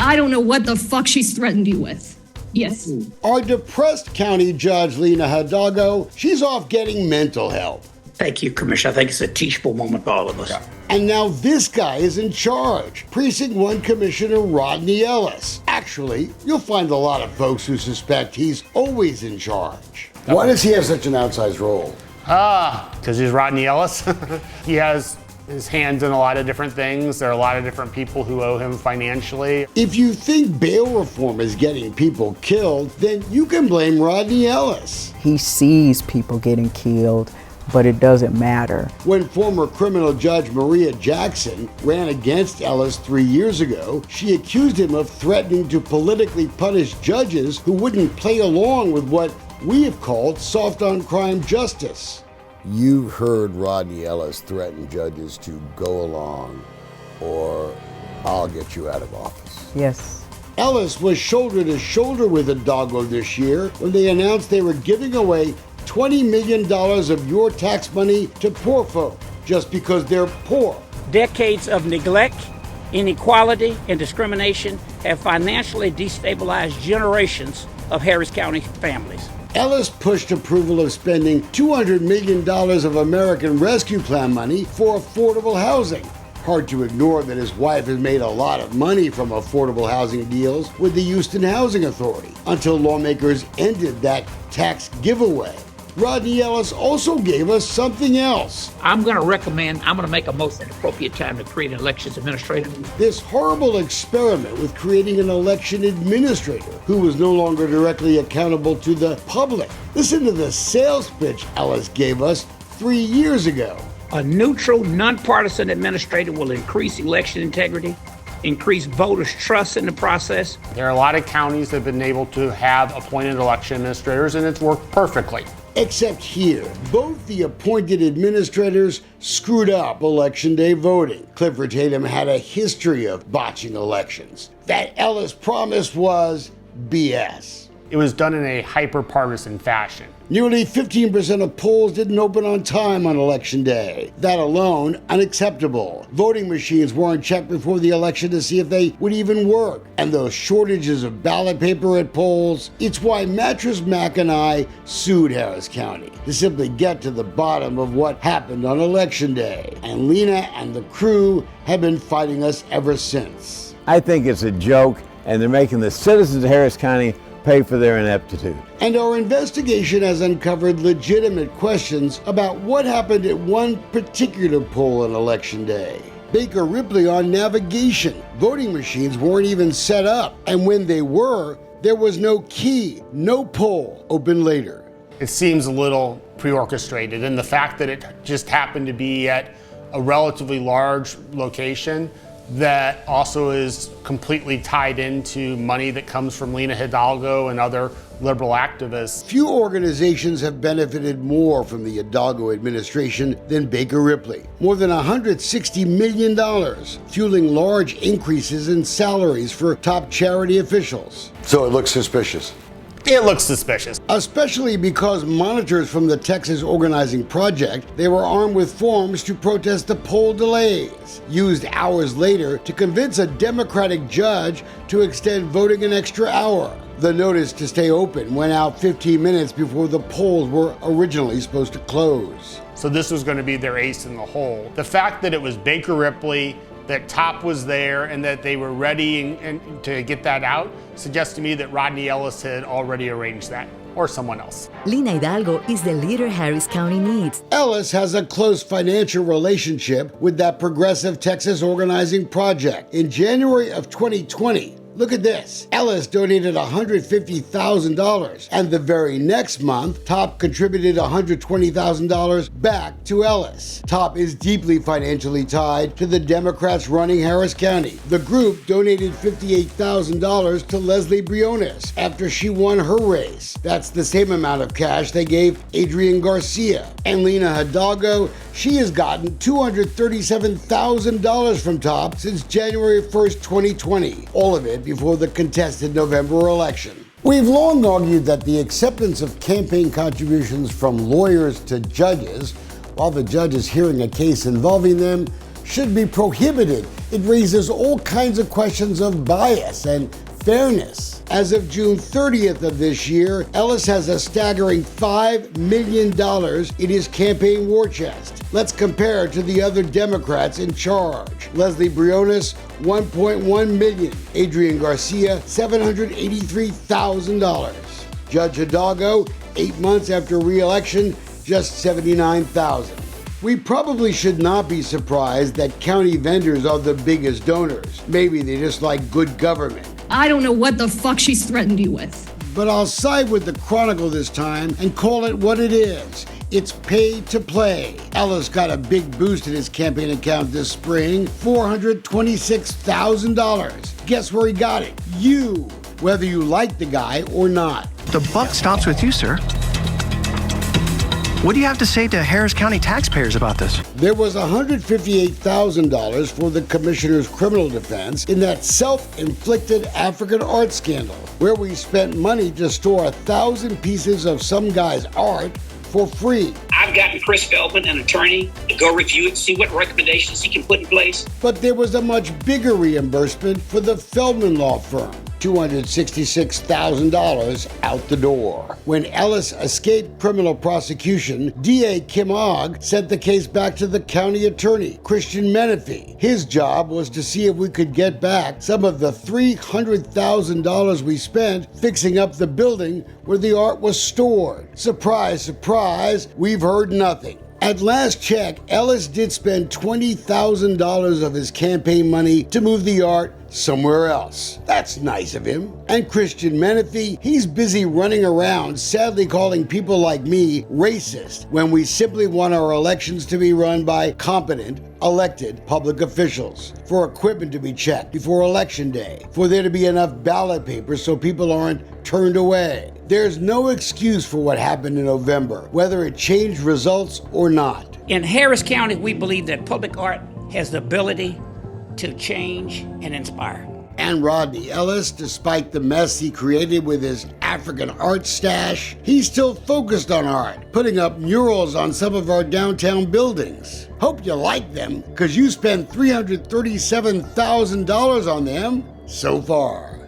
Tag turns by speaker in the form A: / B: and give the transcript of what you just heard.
A: I don't know what the fuck she's threatened you with. Yes.
B: Our depressed county judge, Lena Hidalgo, she's off getting mental help.
C: Thank you, Commissioner. I think it's a teachable moment for all of us.
B: Yeah. And now this guy is in charge. Precinct 1 Commissioner Rodney Ellis. Actually, you'll find a lot of folks who suspect he's always in charge. Why does he have such an outsized role?
D: Because he's Rodney Ellis. He has his hands in a lot of different things. There are a lot of different people who owe him financially.
B: If you think bail reform is getting people killed, then you can blame Rodney Ellis.
E: He sees people getting killed, but it doesn't matter.
B: When former criminal judge Maria Jackson ran against Ellis 3 years ago, she accused him of threatening to politically punish judges who wouldn't play along with what we have called soft on crime justice. You've heard Rodney Ellis threaten judges to go along, or I'll get you out of office.
E: Yes.
B: Ellis was shoulder to shoulder with Hidalgo this year when they announced they were giving away $20 million of your tax money to poor folk just because they're poor.
C: Decades of neglect, inequality, and discrimination have financially destabilized generations of Harris County families.
B: Ellis pushed approval of spending $200 million of American Rescue Plan money for affordable housing. Hard to ignore that his wife has made a lot of money from affordable housing deals with the Houston Housing Authority until lawmakers ended that tax giveaway. Rodney Ellis also gave us something else.
C: I'm going to make a motion at the appropriate time to create an elections administrator.
B: This horrible experiment with creating an election administrator who was no longer directly accountable to the public. Listen to the sales pitch Ellis gave us 3 years ago.
C: A neutral, nonpartisan administrator will increase election integrity, increase voters' trust in the process.
D: There are a lot of counties that have been able to have appointed election administrators, and it's worked perfectly.
B: Except here, both the appointed administrators screwed up Election Day voting. Clifford Tatum had a history of botching elections. That Ellis promise was BS.
D: It was done in a hyper-partisan fashion.
B: Nearly 15% of polls didn't open on time on Election Day. That alone, unacceptable. Voting machines weren't checked before the election to see if they would even work. And those shortages of ballot paper at polls, it's why Mattress Mac and I sued Harris County to simply get to the bottom of what happened on Election Day. And Lena and the crew have been fighting us ever since.
F: I think it's a joke, and they're making the citizens of Harris County pay for their ineptitude.
B: And our investigation has uncovered legitimate questions about what happened at one particular poll on Election Day. Baker Ripley on navigation. Voting machines weren't even set up, and when they were, there was no key, no poll open later.
D: It seems a little pre-orchestrated, and the fact that it just happened to be at a relatively large location that also is completely tied into money that comes from Lena Hidalgo and other liberal activists.
B: Few organizations have benefited more from the Hidalgo administration than Baker Ripley. More than $160 million, fueling large increases in salaries for top charity officials. So it looks suspicious.
D: It looks suspicious.
B: Especially because monitors from the Texas Organizing Project, they were armed with forms to protest the poll delays, used hours later to convince a Democratic judge to extend voting an extra hour. The notice to stay open went out 15 minutes before the polls were originally supposed to close.
D: So this was going to be their ace in the hole. The fact that it was Baker Ripley, that Top was there, and that they were ready and to get that out suggests to me that Rodney Ellis had already arranged that, or someone else.
G: Lena Hidalgo is the leader Harris County needs.
B: Ellis has a close financial relationship with that progressive Texas Organizing Project. In January of 2020, look at this. Ellis donated $150,000, and the very next month, Top contributed $120,000 back to Ellis. Top is deeply financially tied to the Democrats running Harris County. The group donated $58,000 to Leslie Briones after she won her race. That's the same amount of cash they gave Adrian Garcia. And Lena Hidalgo, she has gotten $237,000 from Top since January 1st, 2020. All of it before the contested November election. We've long argued that the acceptance of campaign contributions from lawyers to judges, while the judge is hearing a case involving them, should be prohibited. It raises all kinds of questions of bias and fairness. As of June 30th of this year, Ellis has a staggering $5 million in his campaign war chest. Let's compare it to the other Democrats in charge. Leslie Briones, $1.1 million. Adrian Garcia, $783,000. Judge Hidalgo, 8 months after re-election, just $79,000. We probably should not be surprised that county vendors are the biggest donors. Maybe they just like good government.
A: I don't know what the fuck she's threatened you with.
B: But I'll side with the Chronicle this time and call it what it is. It's pay to play. Ellis got a big boost in his campaign account this spring, $426,000. Guess where he got it? You, whether you like the guy or not.
H: The buck stops with you, sir. What do you have to say to Harris County taxpayers about this?
B: There was $158,000 for the commissioner's criminal defense in that self-inflicted African art scandal, where we spent money to store 1,000 pieces of some guy's art for free.
C: I've gotten Chris Feldman, an attorney, to go review it, see what recommendations he can put in place.
B: But there was a much bigger reimbursement for the Feldman law firm. $266,000 out the door. When Ellis escaped criminal prosecution, DA Kim Ogg sent the case back to the county attorney, Christian Menefee. His job was to see if we could get back some of the $300,000 we spent fixing up the building where the art was stored. Surprise, surprise, we've heard nothing. At last check, Ellis did spend $20,000 of his campaign money to move the art somewhere else. That's nice of him. And Christian Menefee, he's busy running around sadly calling people like me racist when we simply want our elections to be run by competent, elected public officials, for equipment to be checked before Election Day, for there to be enough ballot papers so people aren't turned away. There's no excuse for what happened in November, whether it changed results or not.
C: In Harris County, we believe that public art has the ability to change and inspire.
B: And Rodney Ellis, despite the mess he created with his African art stash, he's still focused on art, putting up murals on some of our downtown buildings. Hope you like them, because you spent $337,000 on them so far.